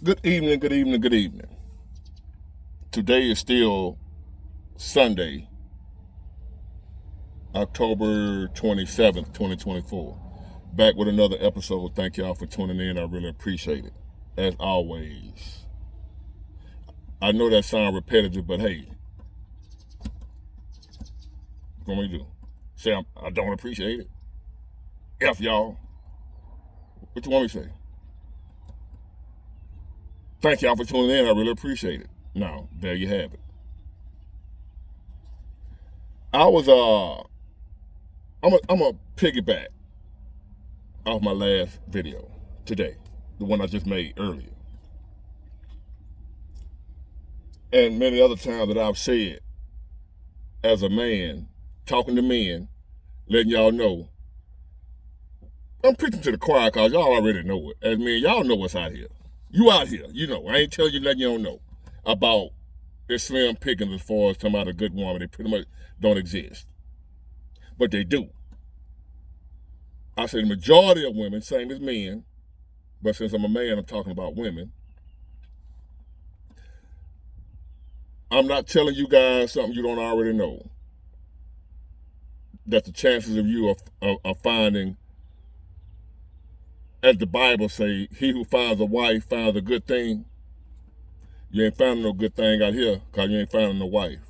Good evening, good evening, good evening. Today is still Sunday, October 27th, 2024. Back with another episode. Thank y'all for tuning in. I really appreciate it. As always. I know that sounds repetitive, but hey, what am I do? Say I don't appreciate it? F y'all. What you want me to say? Thank y'all for tuning in. I really appreciate it. Now, there you have it. I'm a piggyback off my last video today, the one I just made earlier. And many other times that I've said as a man, talking to men, letting y'all know, I'm preaching to the choir because y'all already know it. As men, y'all know what's out here. You out here, you know. I ain't telling you nothing you don't know about this slim pickings as far as talking about a good woman. They pretty much don't exist. But they do. I say the majority of women, same as men, but since I'm a man, I'm talking about women. I'm not telling you guys something you don't already know. That the chances of you of finding, as the Bible say, he who finds a wife finds a good thing. You ain't finding no good thing out here because you ain't finding no wife.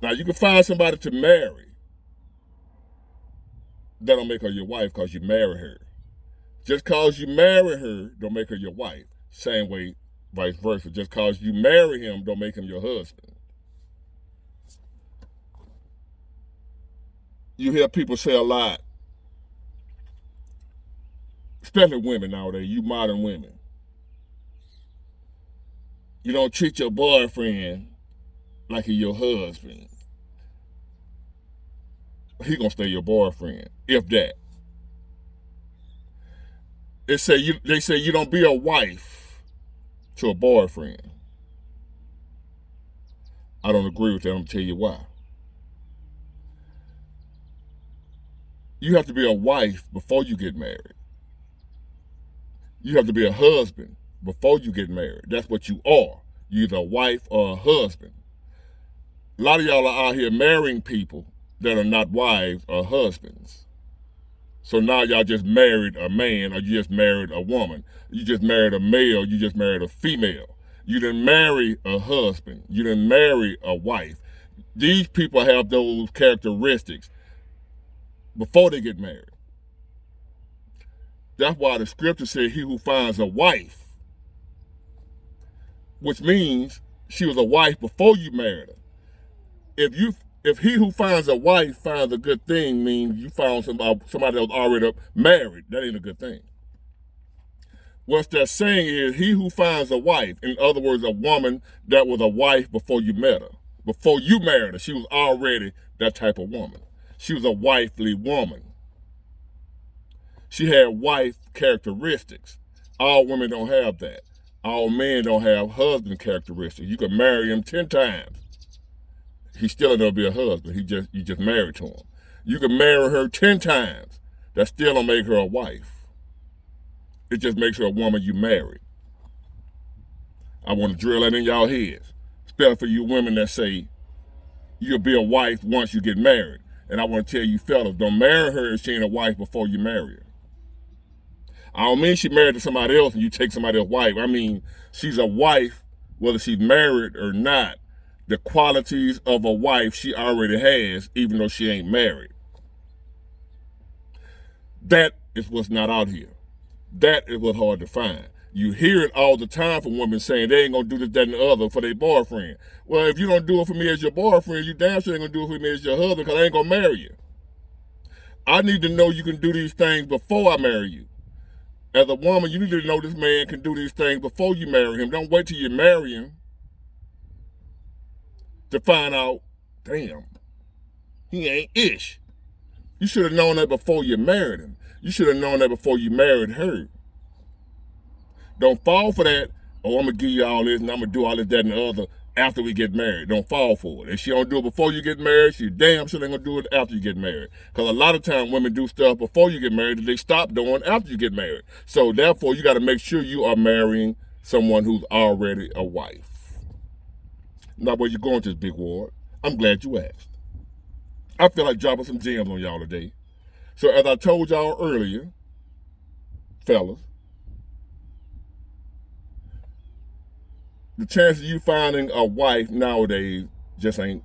Now, you can find somebody to marry. That don't make her your wife because you marry her. Just because you marry her don't make her your wife. Same way, vice versa. Just because you marry him don't make him your husband. You hear people say a lot, especially women nowadays, you modern women. You don't treat your boyfriend like he's your husband. He gonna stay your boyfriend, if that. They say you don't be a wife to a boyfriend. I don't agree with that. I'm gonna tell you why. You have to be a wife before you get married. You have to be a husband before you get married. That's what you are. You're either a wife or a husband. A lot of y'all are out here marrying people that are not wives or husbands. So now y'all just married a man, or you just married a woman. You just married a male, you just married a female. You didn't marry a husband. You didn't marry a wife. These people have those characteristics before they get married. That's why the scripture says he who finds a wife, which means she was a wife before you married her. If he who finds a wife finds a good thing, means you found somebody that was already married. That ain't a good thing. What that's saying is he who finds a wife, in other words, a woman that was a wife before you met her, before you married her, she was already that type of woman. She was a wifely woman. She had wife characteristics. All women don't have that. All men don't have husband characteristics. You can marry him 10 times. He still ain't gonna be a husband. You just married to him. You can marry her 10 times. That still don't make her a wife. It just makes her a woman you married. I want to drill that in y'all heads. Especially for you women that say you'll be a wife once you get married. And I want to tell you fellas, don't marry her if she ain't a wife before you marry her. I don't mean she married to somebody else and you take somebody else's wife. I mean she's a wife whether she's married or not. The qualities of a wife she already has, even though she ain't married. That is what's not out here. That is what's hard to find. You hear it all the time from women saying they ain't gonna do this, that, and the other for their boyfriend. Well, if you don't do it for me as your boyfriend, you damn sure ain't gonna do it for me as your husband because I ain't gonna marry you. I need to know you can do these things before I marry you. As a woman, you need to know this man can do these things before you marry him. Don't wait till you marry him to find out, damn, he ain't ish. You should have known that before you married him. You should have known that before you married her. Don't fall for that, oh, I'm going to give you all this and I'm going to do all this, that, and the other. after we get married. Don't fall for it. If she don't do it before you get married, she damn sure ain't gonna do it after you get married. Because a lot of times women do stuff before you get married that they stop doing after you get married. So therefore, you got to make sure you are marrying someone who's already a wife. Now, where you going to this big ward? I'm glad you asked. I feel like dropping some gems on y'all today. So as I told y'all earlier, fellas, the chances of you finding a wife nowadays just ain't.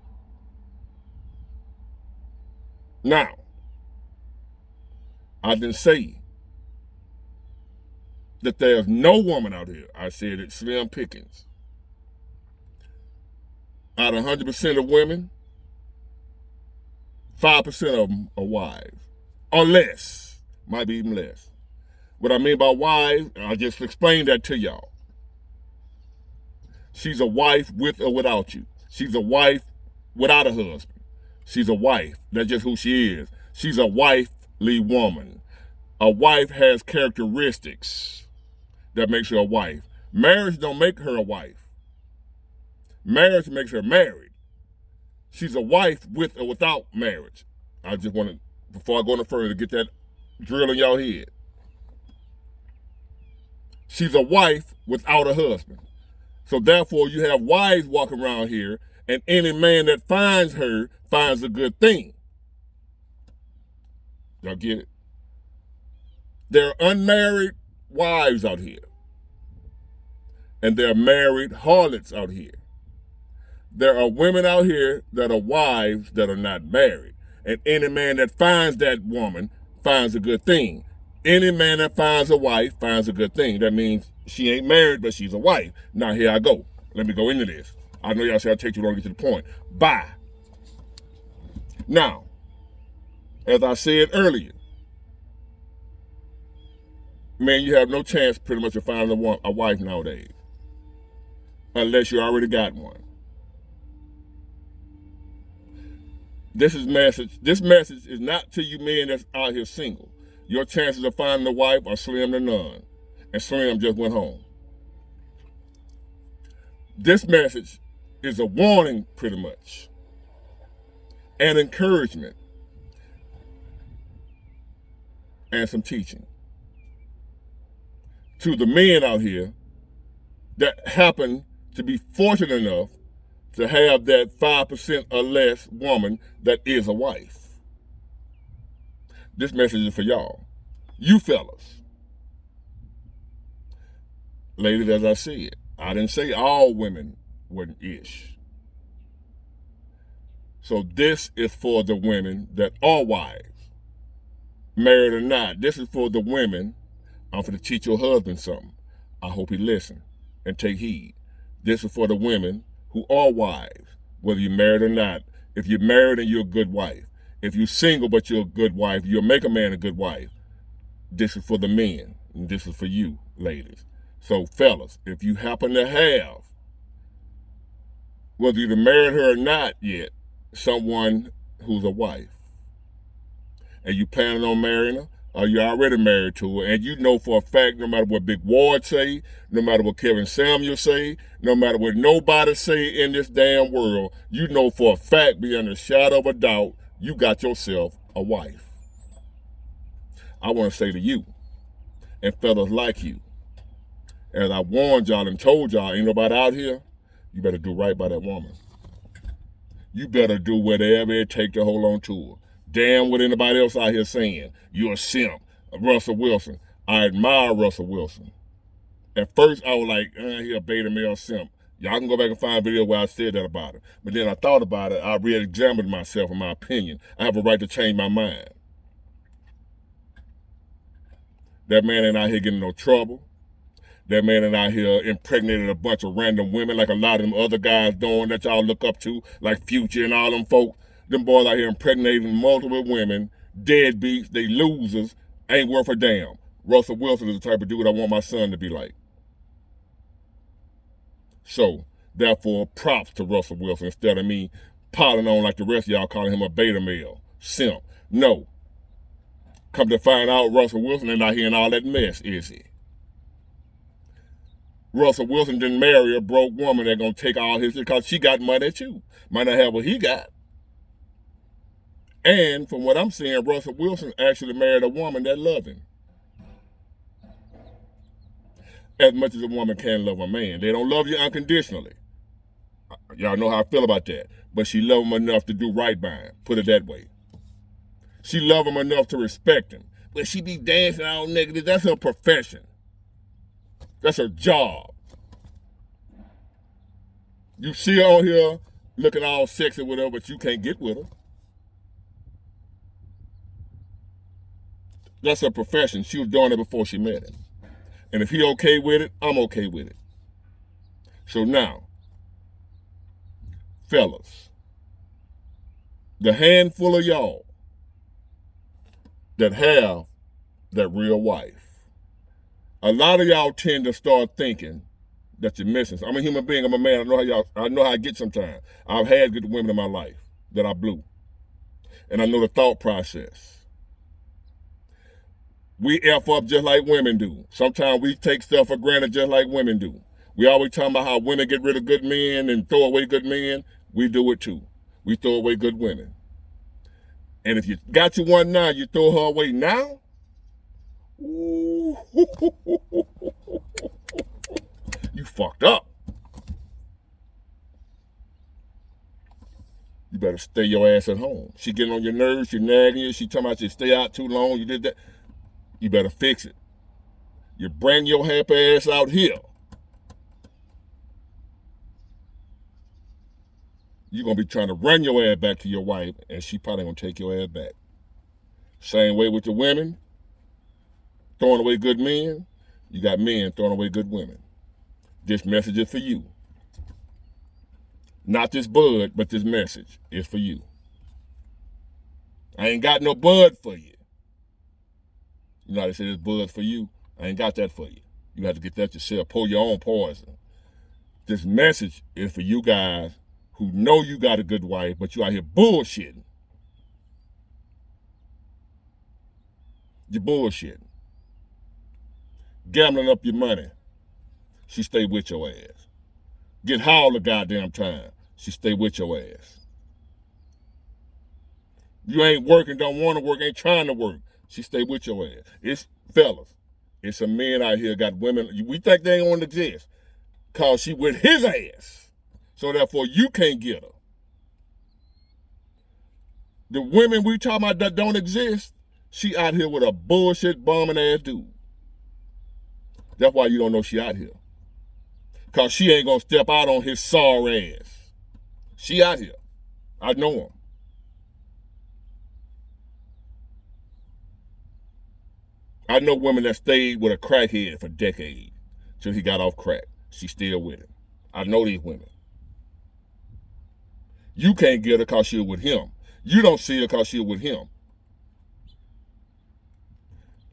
Now, I didn't say that there's no woman out here. I said it's slim pickings. Out of 100% of women, 5% of them are wives. Or less. Might be even less. What I mean by wives, I just explained that to y'all. She's a wife with or without you. She's a wife without a husband. She's a wife. That's just who she is. She's a wifely woman. A wife has characteristics that makes her a wife. Marriage don't make her a wife. Marriage makes her married. She's a wife with or without marriage. I just want to, before I go any further, get that drill in y'all head. She's a wife without a husband. So therefore, you have wives walking around here, and any man that finds her finds a good thing. Y'all get it? There are unmarried wives out here. And there are married harlots out here. There are women out here that are wives that are not married. And any man that finds that woman finds a good thing. Any man that finds a wife finds a good thing. That means she ain't married, but she's a wife. Now, here I go. Let me go into this. I know y'all say I take too long to get to the point. Bye. Now, as I said earlier, man, you have no chance pretty much of finding a wife nowadays. Unless you already got one. This message is not to you men that's out here single. Your chances of finding a wife are slim to none. And Slim just went home. This message is a warning, pretty much. An encouragement. And some teaching. To the men out here that happen to be fortunate enough to have that 5% or less woman that is a wife. This message is for y'all. You fellas. Ladies, as I said, I didn't say all women were ish. So this is for the women that are wives. Married or not, this is for the women. I'm going to teach your husband something. I hope he listen and take heed. This is for the women who are wives, whether you're married or not. If you're married and you're a good wife. If you're single but you're a good wife, you'll make a man a good wife. This is for the men, and this is for you, ladies. So, fellas, if you happen to have, whether you've married her or not yet, someone who's a wife, and you planning on marrying her, or you're already married to her, and you know for a fact, no matter what Big Ward say, no matter what Kevin Samuel say, no matter what nobody say in this damn world, you know for a fact, beyond a shadow of a doubt, you got yourself a wife. I want to say to you, and fellas like you, as I warned y'all and told y'all, ain't nobody out here, you better do right by that woman. You better do whatever it takes to hold on to her. Damn what anybody else out here saying. You're a simp. Russell Wilson. I admire Russell Wilson. At first, I was like, he a beta male simp. Y'all can go back and find a video where I said that about him. But then I thought about it. I re-examined myself and my opinion. I have a right to change my mind. That man ain't out here getting no trouble. That man ain't out here impregnated a bunch of random women like a lot of them other guys doing that y'all look up to, like Future and all them folk. Them boys out here impregnating multiple women, deadbeats, they losers, ain't worth a damn. Russell Wilson is the type of dude I want my son to be like. So, therefore, props to Russell Wilson instead of me piling on like the rest of y'all calling him a beta male, simp. No. Come to find out, Russell Wilson ain't out here in all that mess, is he? Russell Wilson didn't marry a broke woman that's gonna take all his because she got money too. Might not have what he got. And from what I'm seeing, Russell Wilson actually married a woman that loved him. As much as a woman can love a man. They don't love you unconditionally. Y'all know how I feel about that. But she loved him enough to do right by him. Put it that way. She loved him enough to respect him. But she be dancing all negative. That's her profession. That's her job. You see her on here looking all sexy with her, but you can't get with her. That's her profession. She was doing it before she met him. And if he okay with it, I'm okay with it. So now, fellas, the handful of y'all that have that real wife, a lot of y'all tend to start thinking that you're missing. I'm a human being. I'm a man. I know how I get sometimes. I've had good women in my life that I blew. And I know the thought process. We F up just like women do. Sometimes we take stuff for granted just like women do. We always talking about how women get rid of good men and throw away good men. We do it too. We throw away good women. And if you got you one now, you throw her away now? Ooh, you fucked up. You better stay your ass at home. She getting on your nerves, she nagging you, she talking about you stay out too long, you did that. You better fix it. You bring your happy ass out here. You're going to be trying to run your ass back to your wife, and she probably going to take your ass back. Same way with the women, throwing away good men. You got men throwing away good women. This message is for you. Not this bud, but this message is for you. I ain't got no bud for you. You know how they say this bud's for you? I ain't got that for you. You have to get that yourself. Pour your own poison. This message is for you guys who know you got a good wife, but you out here bullshitting. You're bullshitting. Gambling up your money. She stay with your ass. Get high all the goddamn time. She stay with your ass. You ain't working, don't want to work, ain't trying to work. She stay with your ass. It's fellas. It's some men out here got women. We think they ain't want to exist. Cause she with his ass. So therefore you can't get her. The women we talking about that don't exist, she out here with a bullshit bombing ass dude. That's why you don't know she out here. Cause she ain't gonna step out on his sorry ass. She out here. I know him. I know women that stayed with a crackhead for decades till he got off crack. She's still with him. I know these women. You can't get her because she was with him. You don't see her because she was with him.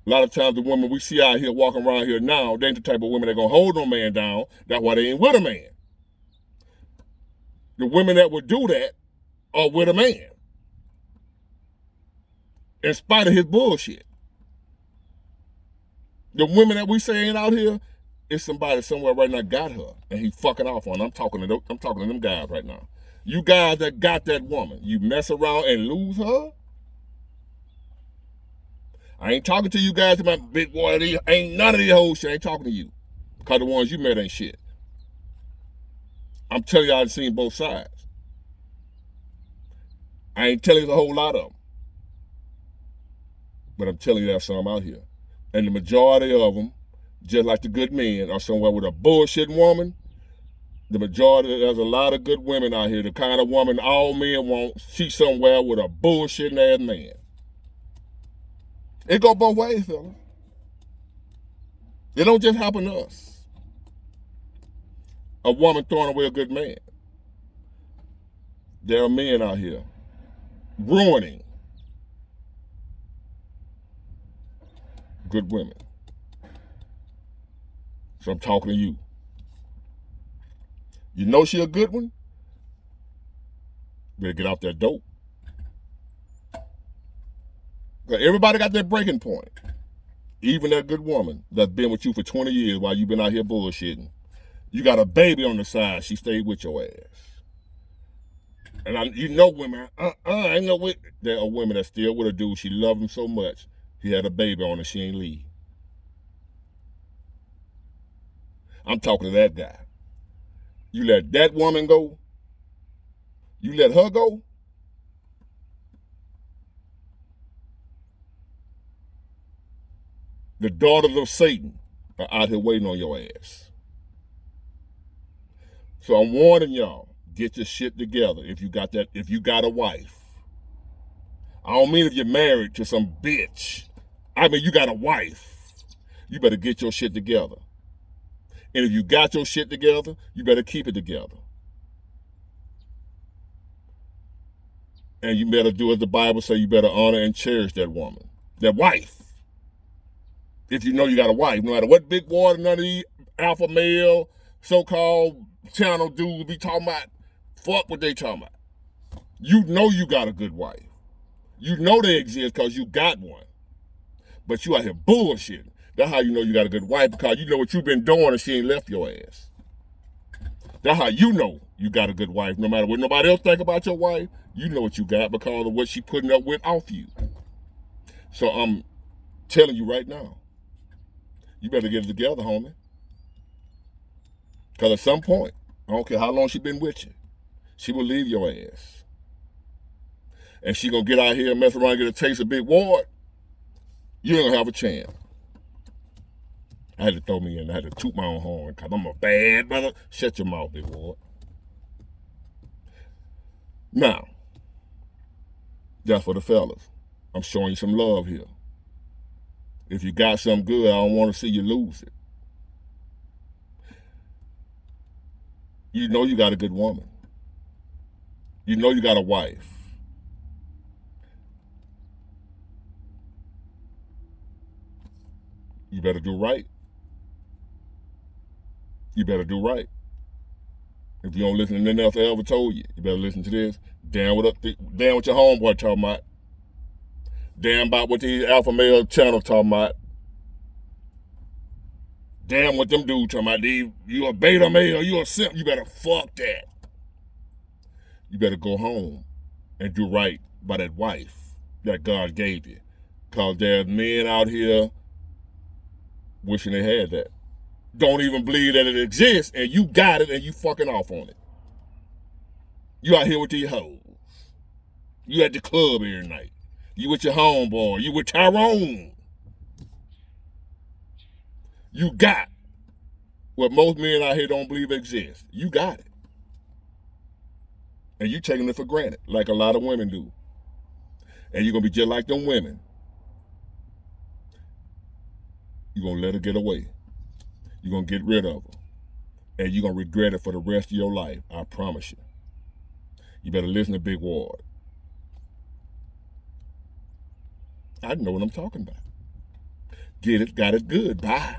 A lot of times the women we see out here walking around here now, they ain't the type of women that gonna hold no man down. That's why they ain't with a man. The women that would do that are with a man. In spite of his bullshit. The women that we say ain't out here, it's somebody somewhere right now got her, and he fucking off on her. I'm talking to them guys right now. You guys that got that woman, you mess around and lose her? I ain't talking to you guys about big boy. Ain't none of these hoes shit. I ain't talking to you. Because the ones you met ain't shit. I'm telling you, I've seen both sides. I ain't telling you a whole lot of them. But I'm telling you there's some out here. And the majority of them, just like the good men, are somewhere with a bullshit woman. The majority, there's a lot of good women out here. The kind of woman all men want, she's somewhere with a bullshitting ass man. It go both ways, fella. It don't just happen to us. A woman throwing away a good man. There are men out here ruining good women. So I'm talking to you. You know she a good one? Better get out that dope. Everybody got their breaking point. Even that good woman that's been with you for 20 years while you've been out here bullshitting. You got a baby on the side. She stayed with your ass. And you know women, I know there are women that still with a dude. She loved him so much. He had a baby on her. She ain't leave. I'm talking to that guy. You let that woman go. You let her go. The daughters of Satan are out here waiting on your ass. So I'm warning y'all, get your shit together if you got a wife. I don't mean if you're married to some bitch. I mean you got a wife. You better get your shit together. And if you got your shit together, you better keep it together. And you better do as the Bible says, you better honor and cherish that woman, that wife. If you know you got a wife, no matter what big water, none of these alpha male, so-called channel dudes be talking about, fuck what they talking about. You know you got a good wife. You know they exist because you got one. But you out here bullshitting. That's how you know you got a good wife, because you know what you've been doing and she ain't left your ass. That's how you know you got a good wife. No matter what nobody else think about your wife, you know what you got because of what she putting up with off you. So I'm telling you right now, you better get it together, homie. Because at some point, I don't care how long she been with you, she will leave your ass. And she gonna get out here and mess around and get a taste of big ward. You ain't gonna have a chance. I had to throw me in. I had to toot my own horn because I'm a bad brother. Shut your mouth, big ward. Now, that's for the fellas. I'm showing you some love here. If you got something good, I don't want to see you lose it. You know you got a good woman. You know you got a wife. You better do right. You better do right. If you don't listen to nothing else I ever told you, you better listen to this. Damn what your homeboy talking about. Damn about what these alpha male channels talking about. Damn what them dudes talking about. You a beta male, you a simp. You better fuck that. You better go home and do right by that wife that God gave you. Because there's men out here wishing they had that. Don't even believe that it exists, and you got it, and you fucking off on it. You out here with these hoes. You at the club every night. You with your homeboy. You with Tyrone. You got what most men out here don't believe exists. You got it. And you taking it for granted, like a lot of women do. And you're going to be just like them women. You're going to let her get away. You're going to get rid of her. And you're going to regret it for the rest of your life. I promise you. You better listen to Big Ward. I know what I'm talking about. Get it, got it good. Bye.